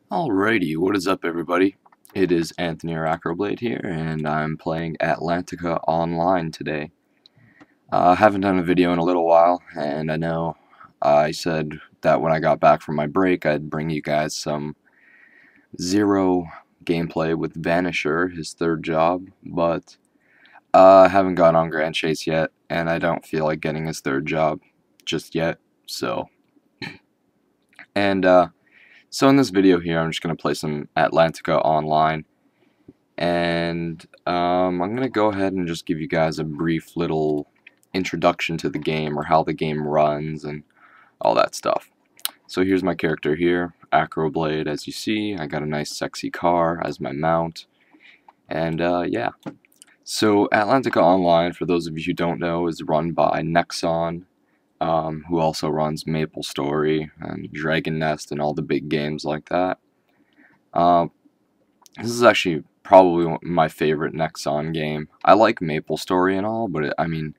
Alrighty, what is up everybody? It is Anthony Aracroblade here, and I'm playing Atlantica Online today. I haven't done a video in a little while, and I know I said that when I got back from my break I'd bring you guys some Zero gameplay with Vanisher, his third job, but I haven't got on Grand Chase yet, and I don't feel like getting his third job just yet, so... And, So in this video here, I'm just going to play some Atlantica Online, and I'm going to go ahead and just give you guys a brief little introduction to the game, or how the game runs, and all that stuff. So here's my character here, Acroblade, as you see. I got a nice sexy car as my mount, and yeah. So Atlantica Online, for those of you who don't know, is run by Nexon, who also runs MapleStory and Dragon Nest and all the big games like that. This is actually probably my favorite Nexon game. I like MapleStory and all, but I mean,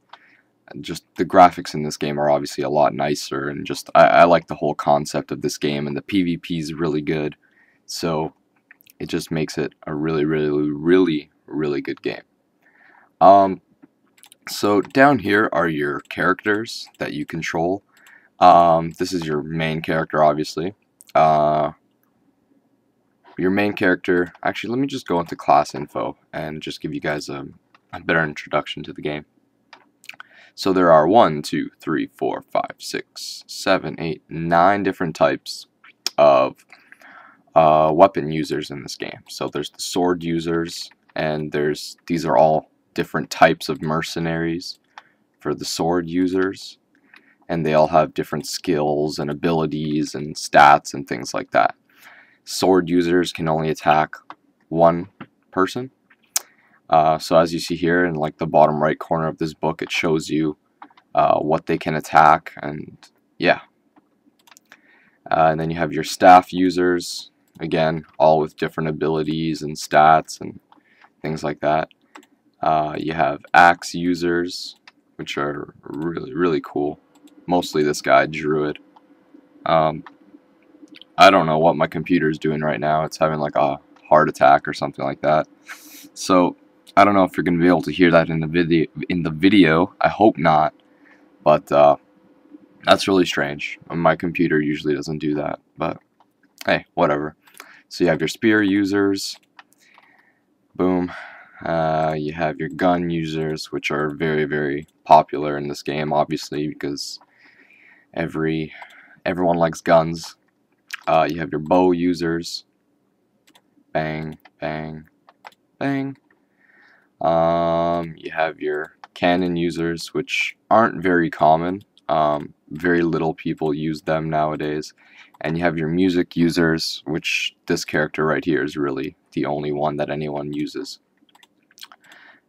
just the graphics in this game are obviously a lot nicer, and just I like the whole concept of this game, and the PvP is really good, so it just makes it a really good game. So down here are your characters that you control. This is your main character, obviously. Your main character, actually, let me just go into class info and just give you guys a better introduction to the game. So there are 1, 2, 3, 4, 5, 6, 7, 8, 9 different types of weapon users in this game. So there's the sword users, and these are all different types of mercenaries for the sword users, and they all have different skills and abilities and stats and things like that. Sword users can only attack one person. So as you see here in like the bottom right corner of this book, it shows you what they can attack, and yeah. And then you have your staff users, again, all with different abilities and stats and things like that. You have axe users, which are really cool. Mostly this guy, Druid. I don't know what my computer is doing right now. It's having like a heart attack or something like that. So I don't know if you're going to be able to hear that in the video. I hope not. But that's really strange. My computer usually doesn't do that. But hey, whatever. So you have your spear users. Boom. You have your gun users, which are very popular in this game, obviously, because everyone likes guns. You have your bow users. Bang, bang, bang. You have your cannon users, which aren't very common. Very little people use them nowadays. And you have your music users, which this character right here is really the only one that anyone uses.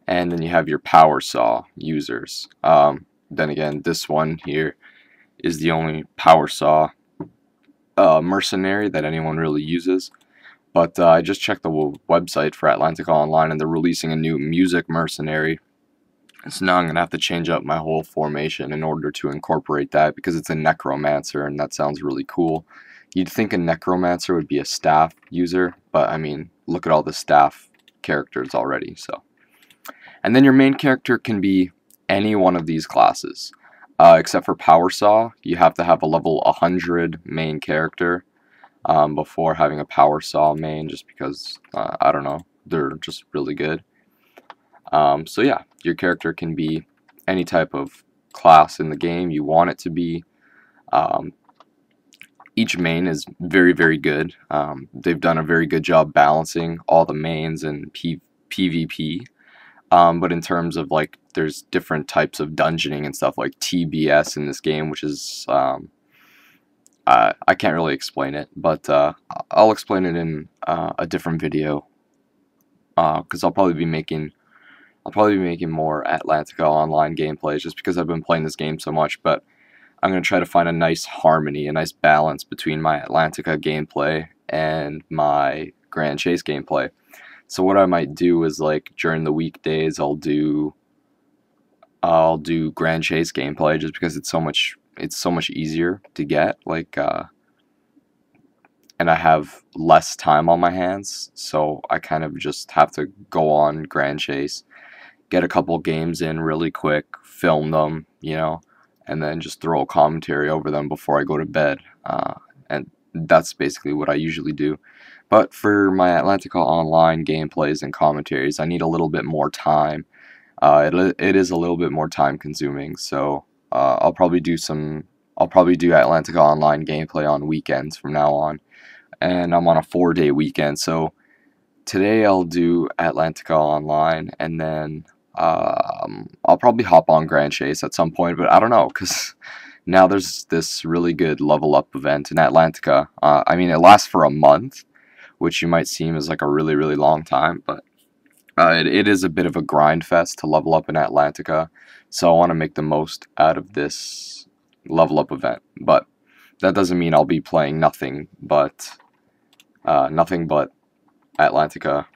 And then you have your power saw users. Then again, this one here is the only power saw mercenary that anyone really uses. But I just checked the website for Atlantica Online, and they're releasing a new music mercenary. So now I'm going to have to change up my whole formation in order to incorporate that, because it's a necromancer, and that sounds really cool. You'd think a necromancer would be a staff user, but I mean, look at all the staff characters already. So, and then your main character can be any one of these classes. Except for Power Saw, you have to have a level 100 main character before having a Power Saw main, just because, I don't know, they're just really good. So yeah, your character can be any type of class in the game you want it to be. Each main is very good. They've done a very good job balancing all the mains and PvP. But in terms of like, there's different types of dungeoning and stuff like TBS in this game, which is I can't really explain it, but I'll explain it in a different video, because I'll probably be making more Atlantica Online gameplays, just because I've been playing this game so much. But I'm gonna try to find a nice harmony, a nice balance between my Atlantica gameplay and my Grand Chase gameplay. So what I might do is, like, during the weekdays I'll do Grand Chase gameplay, just because it's so much easier to get. Like and I have less time on my hands, so I kind of just have to go on Grand Chase, get a couple games in really quick, film them, and then just throw a commentary over them before I go to bed. And that's basically what I usually do. But for my Atlantica Online gameplays and commentaries, I need a little bit more time. It is a little bit more time consuming, so I'll probably do Atlantica Online gameplay on weekends from now on, and I'm on a 4-day weekend, so today I'll do Atlantica Online, and then I'll probably hop on Grand Chase at some point, but I don't know, because now there's this really good level up event in Atlantica. I mean, it lasts for a month, which you might seem as like a really, really long time, but it is a bit of a grind fest to level up in Atlantica, so I want to make the most out of this level up event. But that doesn't mean I'll be playing nothing but Atlantica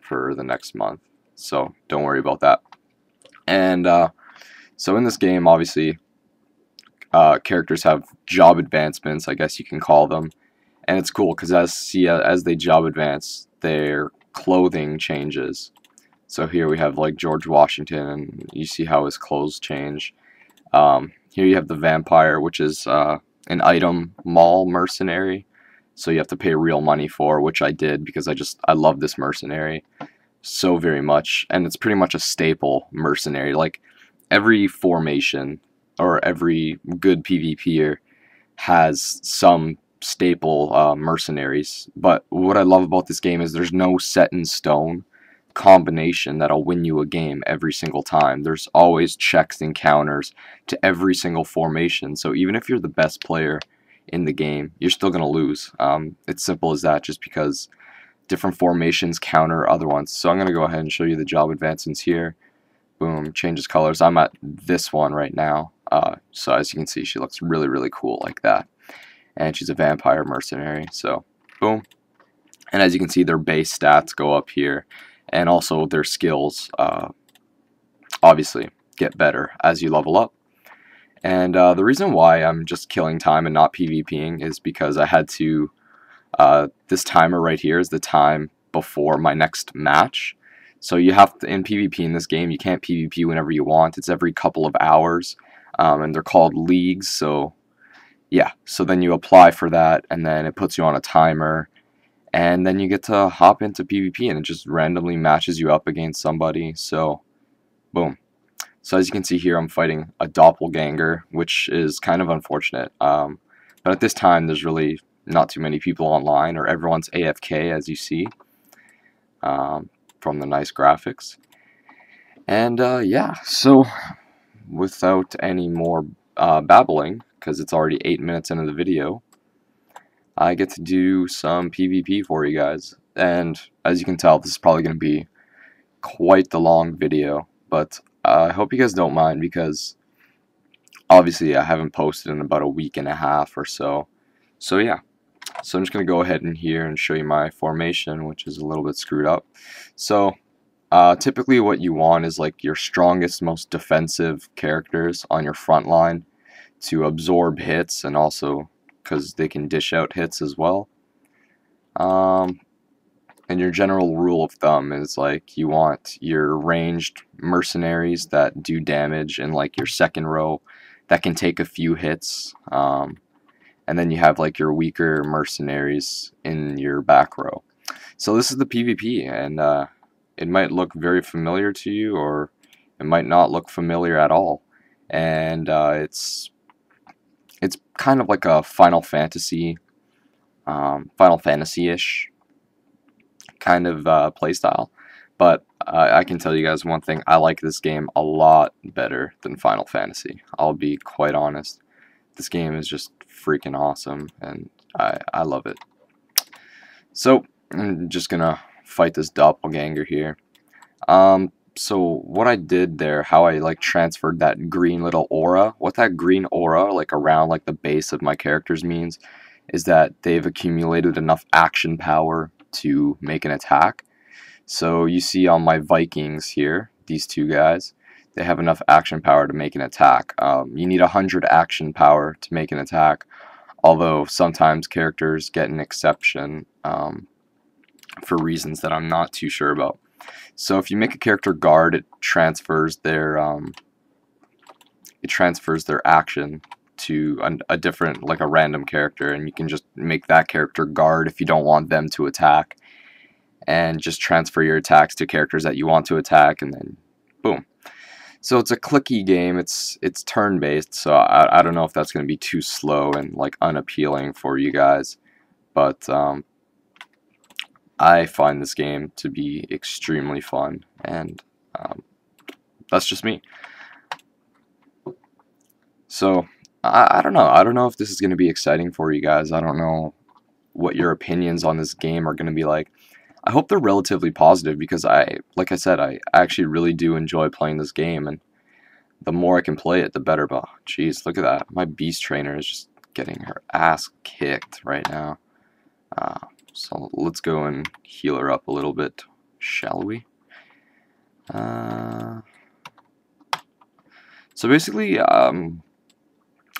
for the next month, so don't worry about that. And so in this game, obviously, characters have job advancements, I guess you can call them, and it's cool because as they job advance, their clothing changes. So here we have like George Washington, and you see how his clothes change. Here you have the vampire, which is an item mall mercenary. So you have to pay real money for, which I did because I love this mercenary so very much, and it's pretty much a staple mercenary. Like every formation or every good PvPer has some staple mercenaries. But what I love about this game is there's no set in stone combination that'll win you a game every single time. There's always checks and counters to every single formation. So even if you're the best player in the game, you're still going to lose. It's simple as that, just because different formations counter other ones. So I'm going to go ahead and show you the job advancements here. Boom, changes colors. I'm at this one right now. So as you can see, she looks really, really cool like that. And she's a vampire mercenary. So boom. And as you can see, their base stats go up here. And also their skills obviously get better as you level up. And the reason why I'm just killing time and not PvPing is because I had to, this timer right here is the time before my next match. So you have to, in PvP in this game, you can't PvP whenever you want. It's every couple of hours, and they're called leagues. So yeah, so then you apply for that, and then it puts you on a timer, and then you get to hop into PvP, and it just randomly matches you up against somebody. So boom. So as you can see here, I'm fighting a doppelganger, which is kind of unfortunate. But at this time, there's really not too many people online, or everyone's AFK, as you see, from the nice graphics. And yeah, so without any more babbling, because it's already 8 minutes into the video, I get to do some PvP for you guys. And as you can tell, this is probably going to be quite the long video, but I hope you guys don't mind, because obviously I haven't posted in about a week and a half or so. So yeah, so I'm just going to go ahead in here and show you my formation, which is a little bit screwed up. So typically what you want is like your strongest, most defensive characters on your front line to absorb hits, and also because they can dish out hits as well. And your general rule of thumb is like you want your ranged mercenaries that do damage in like your second row that can take a few hits, and then you have like your weaker mercenaries in your back row. So this is the PvP, and it might look very familiar to you, or it might not look familiar at all. And it's kind of like a Final Fantasy-ish kind of playstyle. But I can tell you guys one thing: I like this game a lot better than Final Fantasy. I'll be quite honest. This game is just freaking awesome, and I love it. So I'm just gonna fight this doppelganger here. So what I did there, how I like transferred that green little aura, what that green aura like around like the base of my characters means is that they've accumulated enough action power to make an attack. So you see on my Vikings here, these two guys, they have enough action power to make an attack. You need 100 action power to make an attack although sometimes characters get an exception for reasons that I'm not too sure about. So if you make a character guard, it transfers their action to a different, like a random character, and you can just make that character guard if you don't want them to attack, and just transfer your attacks to characters that you want to attack, and then boom. So it's a clicky game. It's turn-based, so I don't know if that's going to be too slow and like unappealing for you guys, but I find this game to be extremely fun, and that's just me. So I don't know. I don't know if this is going to be exciting for you guys. I don't know what your opinions on this game are going to be like. I hope they're relatively positive, because like I said, I actually really do enjoy playing this game, and the more I can play it, the better. But jeez, look at that. My beast trainer is just getting her ass kicked right now. So let's go and heal her up a little bit, shall we? So basically, I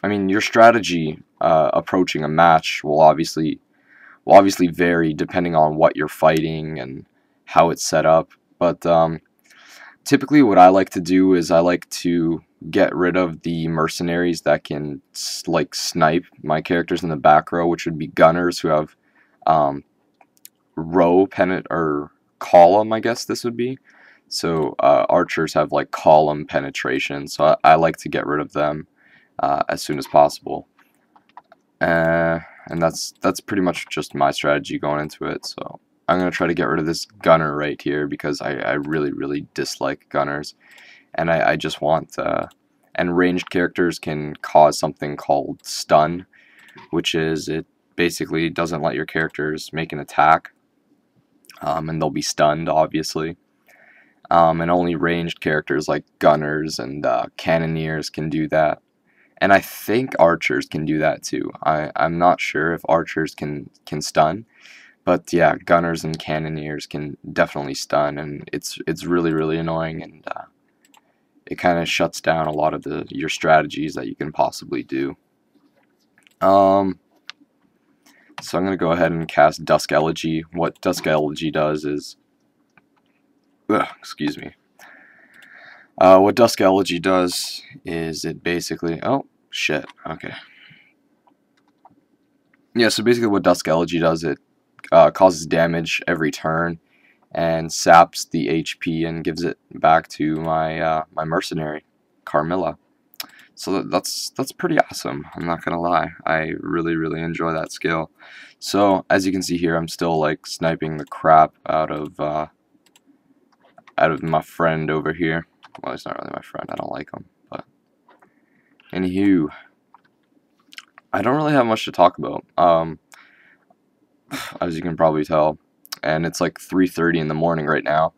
mean, your strategy approaching a match will obviously vary depending on what you're fighting and how it's set up. But typically what I like to do is I like to get rid of the mercenaries that can like snipe my characters in the back row, which would be gunners who have row or column, I guess this would be. So archers have like column penetration, so I like to get rid of them as soon as possible. And that's pretty much just my strategy going into it. So I'm going to try to get rid of this gunner right here, because I really dislike gunners. And I just want, and ranged characters can cause something called stun, which is it basically doesn't let your characters make an attack, and they'll be stunned, obviously. And only ranged characters like gunners and cannoneers can do that. And I think archers can do that too. I'm not sure if archers can stun, but yeah, gunners and cannoneers can definitely stun, and it's really annoying, and it kind of shuts down a lot of your strategies that you can possibly do. So I'm gonna go ahead and cast Dusk Elegy. What Dusk Elegy does is, excuse me. What Dusk Elegy does is it basically, oh shit, okay. Yeah, so basically what Dusk Elegy does, it causes damage every turn and saps the HP and gives it back to my my mercenary, Carmilla. So that's pretty awesome. I'm not gonna lie. I really enjoy that skill. So as you can see here, I'm still like sniping the crap out of my friend over here. Well, he's not really my friend. I don't like him. But anywho, I don't really have much to talk about. As you can probably tell, and it's like 3:30 in the morning right now,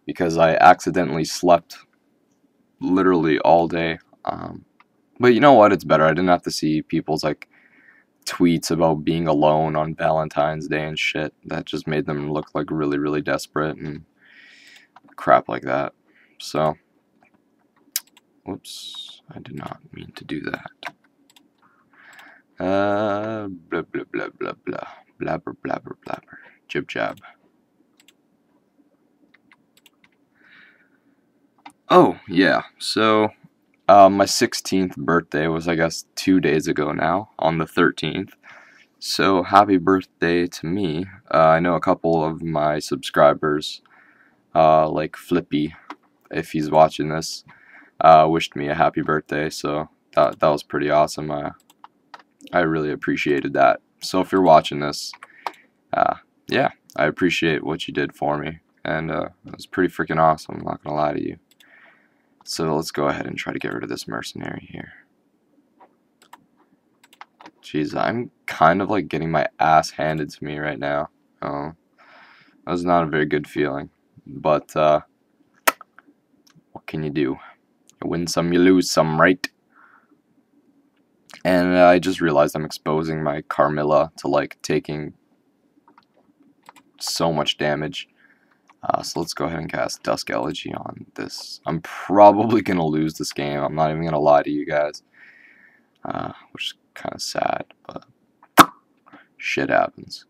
because I accidentally slept literally all day. But you know what? It's better. I didn't have to see people's like tweets about being alone on Valentine's Day and shit. That just made them look like really desperate and crap like that. So, whoops, I did not mean to do that. Blah blah blah blah blah, blabber blabber blabber, jib jab. Oh yeah, so my 16th birthday was, I guess, 2 days ago now, on the 13th. So happy birthday to me. I know a couple of my subscribers, like Flippy, if he's watching this, wished me a happy birthday. So that was pretty awesome. I really appreciated that. So if you're watching this, yeah, I appreciate what you did for me, and it was pretty freaking awesome. I'm not gonna lie to you. So let's go ahead and try to get rid of this mercenary here. Jeez, I'm kind of like getting my ass handed to me right now. Oh, that was not a very good feeling. But what can you do? You win some, you lose some, right? And I just realized I'm exposing my Carmilla to like taking so much damage. So let's go ahead and cast Dusk Elegy on this. I'm probably going to lose this game. I'm not even going to lie to you guys. Which is kind of sad, but shit happens.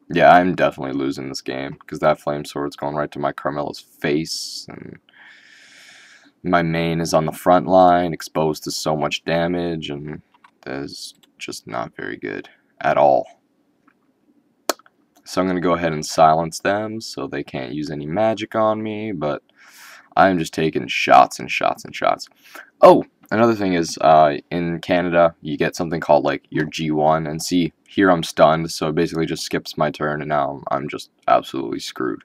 Yeah, I'm definitely losing this game because that flame sword's going right to my Carmela's face, and my main is on the front line, exposed to so much damage, and that is just not very good at all. So I'm going to go ahead and silence them so they can't use any magic on me, but I'm just taking shots and shots and shots. Oh, another thing is, in Canada, you get something called, like, your G1, and see, here I'm stunned, so it basically just skips my turn, and now I'm just absolutely screwed.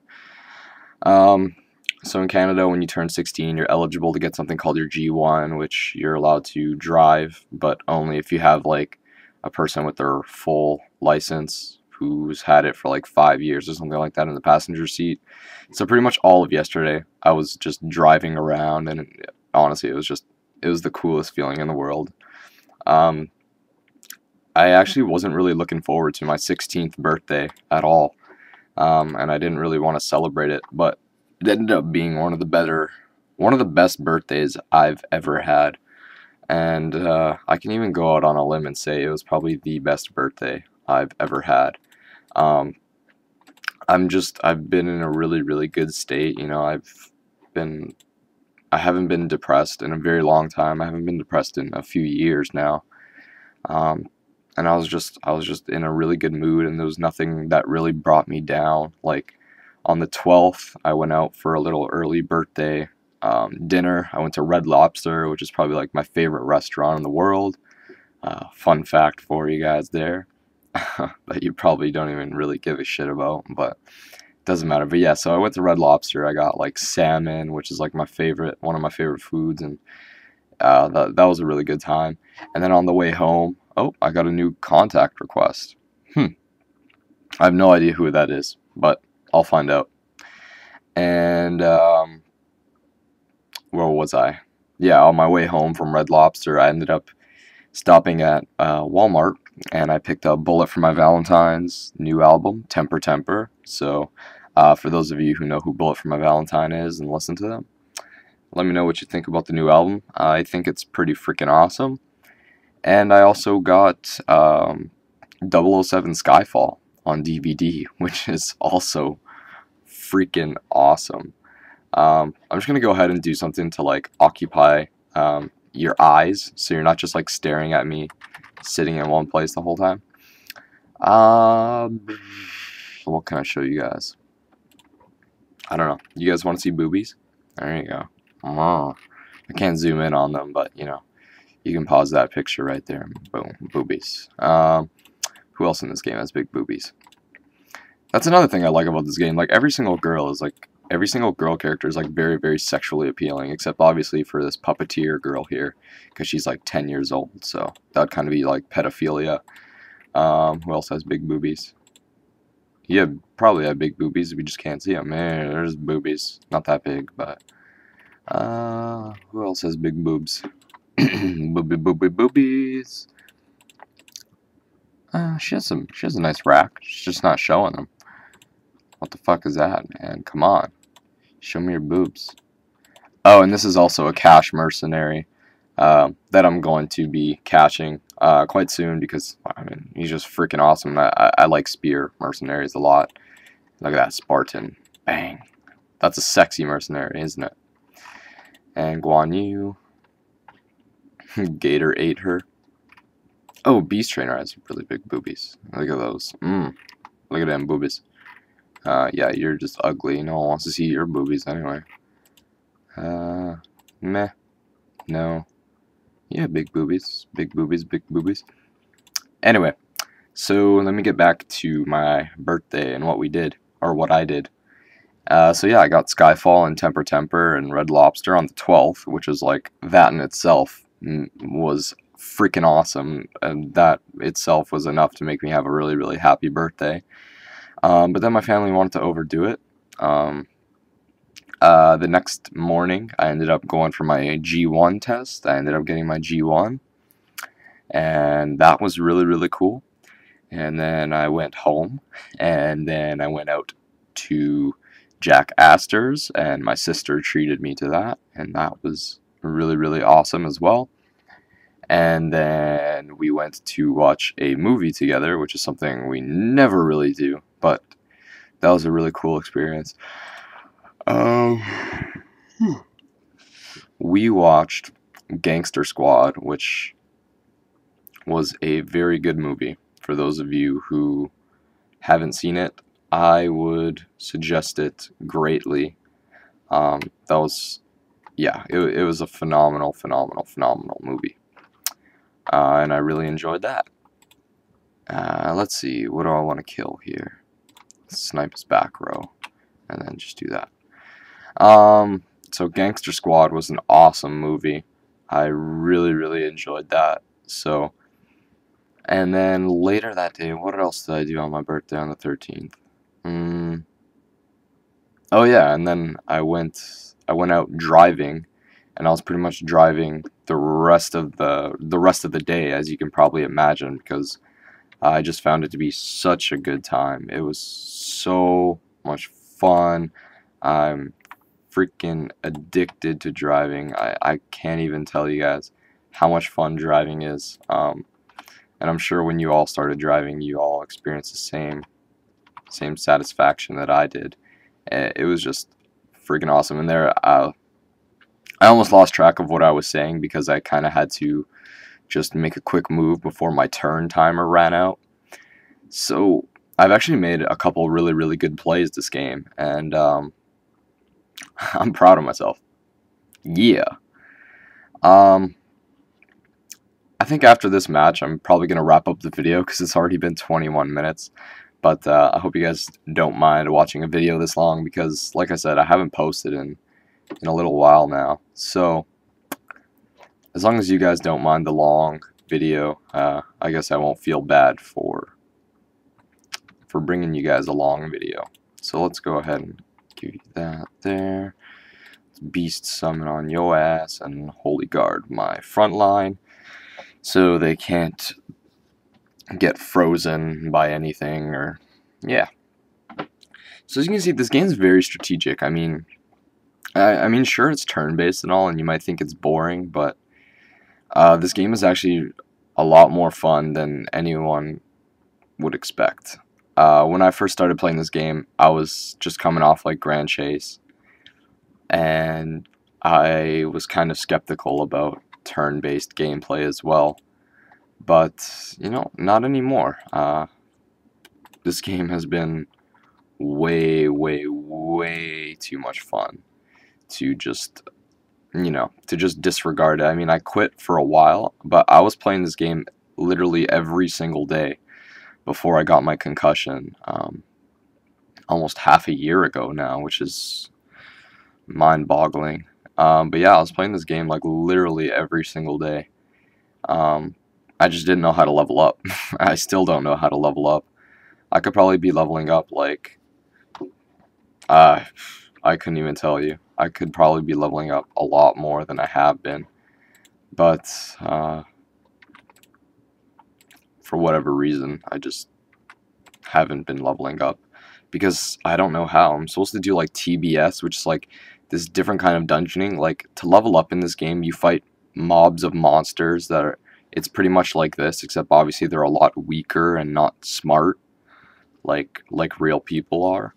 So in Canada, when you turn 16, you're eligible to get something called your G1, which you're allowed to drive, but only if you have, like, a person with their full license who's had it for like 5 years or something like that in the passenger seat. So pretty much all of yesterday, I was just driving around, and honestly, it was the coolest feeling in the world. I actually wasn't really looking forward to my 16th birthday at all, and I didn't really want to celebrate it, but it ended up being one of the best birthdays I've ever had. And I can even go out on a limb and say it was probably the best birthday I've ever had. Um, I've been in a really, really good state. You know, I haven't been depressed in a very long time. I haven't been depressed in a few years now. Um, and I was just in a really good mood, and there was nothing that really brought me down. Like on the 12th, I went out for a little early birthday dinner. I went to Red Lobster, which is probably like my favorite restaurant in the world. Fun fact for you guys there that you probably don't even really give a shit about, but it doesn't matter. But yeah, so I went to Red Lobster. I got like salmon, which is like one of my favorite foods, and that was a really good time. And then on the way home, oh, I got a new contact request. I have no idea who that is, but I'll find out. And where was I? Yeah, on my way home from Red Lobster, I ended up stopping at Walmart, and I picked up Bullet for My Valentine's new album, Temper Temper. So for those of you who know who Bullet for My Valentine is and listen to them, let me know what you think about the new album. I think it's pretty freaking awesome. And I also got 007 Skyfall on DVD, which is also freaking awesome. I'm just going to go ahead and do something to like occupy your eyes, so you're not just like staring at me sitting in one place the whole time. What can I show you guys? I don't know. You guys want to see boobies? There you go. I can't zoom in on them, but you know, you can pause that picture right there. Boom, boobies. Who else in this game has big boobies? That's another thing I like about this game. Like every single girl character is like very, very sexually appealing, except obviously for this puppeteer girl here, because she's like 10 years old, so that would kind of be like pedophilia. Who else has big boobies? Yeah, probably have big boobies, we just can't see them. Man, there's boobies. Not that big, but who else has big boobs? Boobies. She has a nice rack. She's just not showing them. What the fuck is that, man? Come on. Show me your boobs. Oh, and this is also a cash mercenary that I'm going to be catching quite soon because, I mean, he's just freaking awesome. I like spear mercenaries a lot. Look at that Spartan. Bang. That's a sexy mercenary, isn't it? And Guan Yu. Gator ate her. Oh, Beast Trainer has really big boobies. Look at those. Look at them boobies. Yeah, you're just ugly. No one wants to see your boobies anyway. Meh. No. Yeah, big boobies. Big boobies, big boobies. Anyway, so let me get back to my birthday and what we did, or what I did. So yeah, I got Skyfall and Temper Temper and Red Lobster on the 12th, which is like, that in itself was freaking awesome, and that itself was enough to make me have a really, really happy birthday. But then my family wanted to overdo it. The next morning, I ended up going for my G1 test. I ended up getting my G1, and that was really, really cool. And then I went home, and then I went out to Jack Astor's, and my sister treated me to that, and that was really, really awesome as well. and then we went to watch a movie together, which is something we never really do, but that was a really cool experience. Um, we watched Gangster Squad, which was a very good movie. For those of you who haven't seen it, I would suggest it greatly. That was, yeah, it was a phenomenal, phenomenal, phenomenal movie. And I really enjoyed that. Let's see, what do I want to kill here? Snipe his back row, and then just do that. So Gangster Squad was an awesome movie. I really, really enjoyed that. So, and then later that day, what else did I do on my birthday on the 13th? Oh yeah, and then I went out driving, and I was pretty much driving the rest of the day, as you can probably imagine, because I just found it to be such a good time. It was so much fun. I'm freaking addicted to driving. I can't even tell you guys how much fun driving is. And I'm sure when you all started driving, you all experienced the same satisfaction that I did. It was just freaking awesome. And there, I almost lost track of what I was saying because I kind of had to just make a quick move before my turn timer ran out. So I've actually made a couple really, really good plays this game, and I'm proud of myself. Yeah. Um, I think after this match, I'm probably going to wrap up the video because it's already been 21 minutes. But I hope you guys don't mind watching a video this long because, like I said, I haven't posted in a little while now. So, as long as you guys don't mind the long video, I guess I won't feel bad for bringing you guys a long video. So let's go ahead and give you that there. Beast summon on your ass and holy guard my front line so they can't get frozen by anything, or yeah. So as you can see, this game's very strategic. I mean sure, it's turn-based and all, and you might think it's boring, but this game is actually a lot more fun than anyone would expect. When I first started playing this game, I was just coming off like Grand Chase, and I was kind of skeptical about turn-based gameplay as well. But, you know, not anymore. This game has been way, way, way too much fun to just, you know, to just disregard it. I mean, I quit for a while, but I was playing this game literally every single day before I got my concussion, almost half a year ago now, which is mind-boggling. But yeah, I was playing this game like literally every single day. I just didn't know how to level up. I still don't know how to level up. I could probably be leveling up like, I couldn't even tell you. I could probably be leveling up a lot more than I have been. But, for whatever reason, I just haven't been leveling up. Because I don't know how. I'm supposed to do like TBS, which is like this different kind of dungeoning. Like, to level up in this game, you fight mobs of monsters that are, it's pretty much like this, except obviously they're a lot weaker and not smart, like real people are.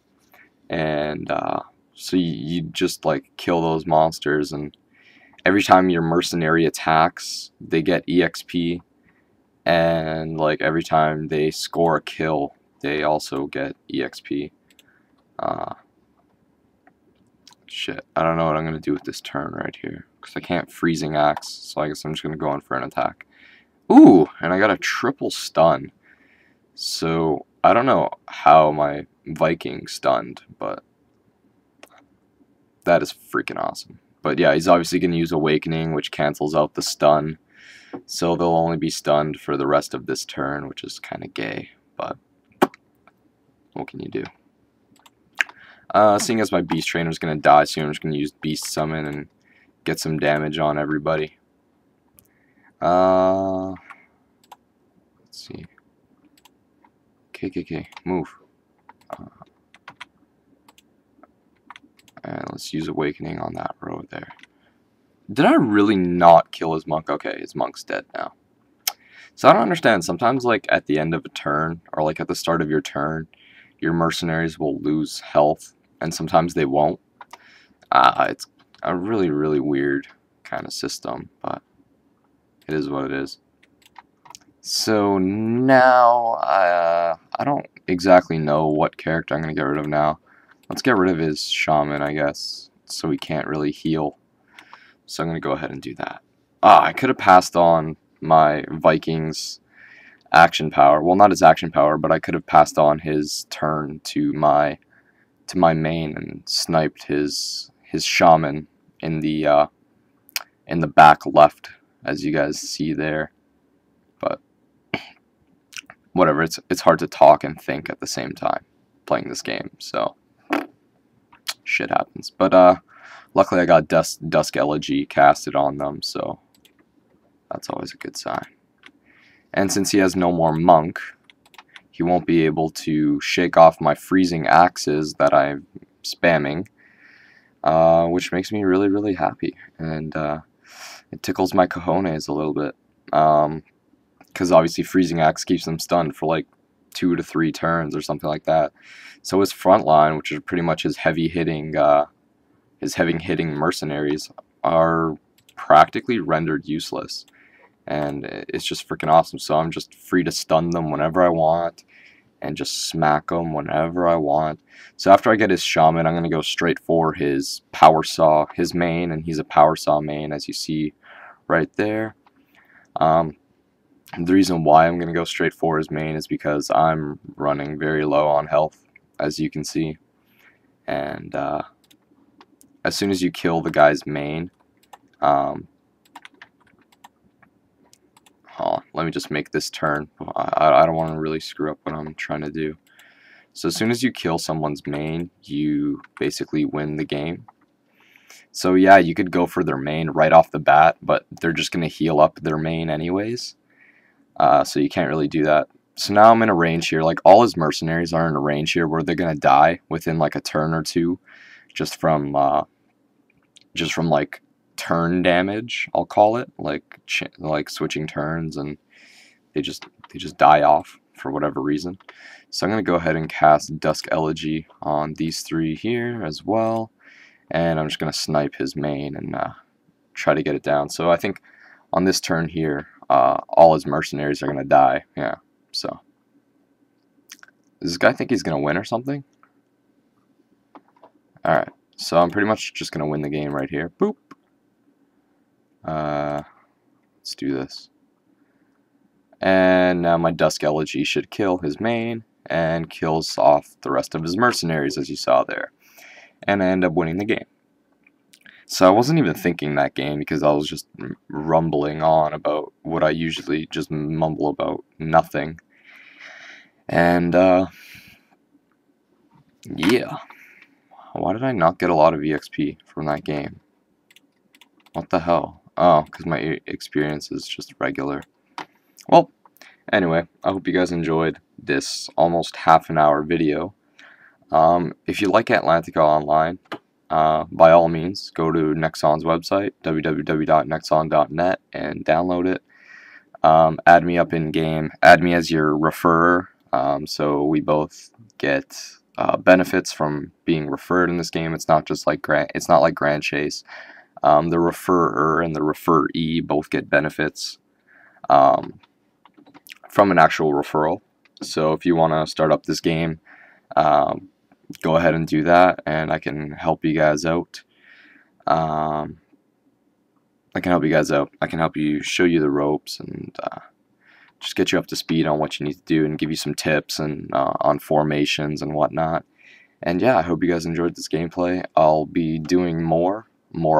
And so you just like kill those monsters, and every time your mercenary attacks, they get EXP, and like every time they score a kill, they also get EXP. Shit, I don't know what I'm gonna do with this turn right here because I can't freezing axe, so I guess I'm just gonna go in for an attack. Ooh, and I got a triple stun. So I don't know how my Viking stunned, but that is freaking awesome. But yeah, he's obviously gonna use Awakening, which cancels out the stun. So they'll only be stunned for the rest of this turn, which is kind of gay, but what can you do? Seeing as my Beast Trainer is going to die soon, I'm just going to use Beast Summon and get some damage on everybody. Let's see. KKK, move. And let's use Awakening on that row there. Did I really not kill his monk? Okay, his monk's dead now. So I don't understand. Sometimes, like, at the end of a turn, or like at the start of your turn, your mercenaries will lose health, and sometimes they won't. It's a really, really weird kind of system, but it is what it is. So now, I don't exactly know what character I'm going to get rid of now. Let's get rid of his shaman, I guess, so he can't really heal. So I'm going to go ahead and do that. I could have passed on my Vikings action power. Well, not his action power, but I could have passed on his turn to my main and sniped his shaman in the back left, as you guys see there. But whatever, it's hard to talk and think at the same time playing this game, so shit happens. But luckily I got Dusk Elegy casted on them, so that's always a good sign. And since he has no more monk, he won't be able to shake off my freezing axes that I'm spamming, which makes me really, really happy. And it tickles my cojones a little bit. Because obviously freezing axe keeps them stunned for like 2 to 3 turns or something like that. So his front line, which is pretty much his heavy hitting mercenaries, are practically rendered useless. And it's just freaking awesome. So I'm just free to stun them whenever I want and just smack them whenever I want. So after I get his shaman, I'm going to go straight for his power saw, his main, and he's a power saw main, as you see right there. The reason why I'm going to go straight for his main is because I'm running very low on health, as you can see. And as soon as you kill the guy's main, let me just make this turn. I don't want to really screw up what I'm trying to do. So as soon as you kill someone's main, you basically win the game. So yeah, you could go for their main right off the bat, but they're just going to heal up their main anyways. So you can't really do that. So now I'm in a range here. Like, all his mercenaries are in a range here where they're going to die within like a turn or two, just from like turn damage, I'll call it, like switching turns, and they just die off for whatever reason. So I'm going to go ahead and cast Dusk Elegy on these 3 here as well, and I'm just going to snipe his main and try to get it down. So I think on this turn here, all his mercenaries are going to die. Yeah, so does this guy think he's going to win or something? Alright, so I'm pretty much just going to win the game right here. Boop. Let's do this. And now my Dusk Elegy should kill his main and kills off the rest of his mercenaries, as you saw there. And I end up winning the game. So I wasn't even thinking that game because I was just rumbling on about what I usually just mumble about, nothing. And yeah. Why did I not get a lot of EXP from that game? What the hell? Oh, because my experience is just regular. Well, anyway, I hope you guys enjoyed this almost half-an-hour video. If you like Atlantica Online, by all means, go to Nexon's website, www.nexon.net, and download it. Add me up in-game. Add me as your referrer, so we both get benefits from being referred in this game. It's not just like it's not like Grand Chase. The referrer and the referee both get benefits from an actual referral. So if you want to start up this game, go ahead and do that, and I can help you guys out. I can help you show you the ropes and just get you up to speed on what you need to do and give you some tips and on formations and whatnot. And yeah, I hope you guys enjoyed this gameplay. I'll be doing more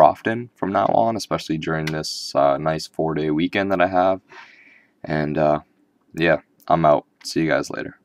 often from now on, especially during this nice 4-day weekend that I have. And yeah, I'm out. See you guys later.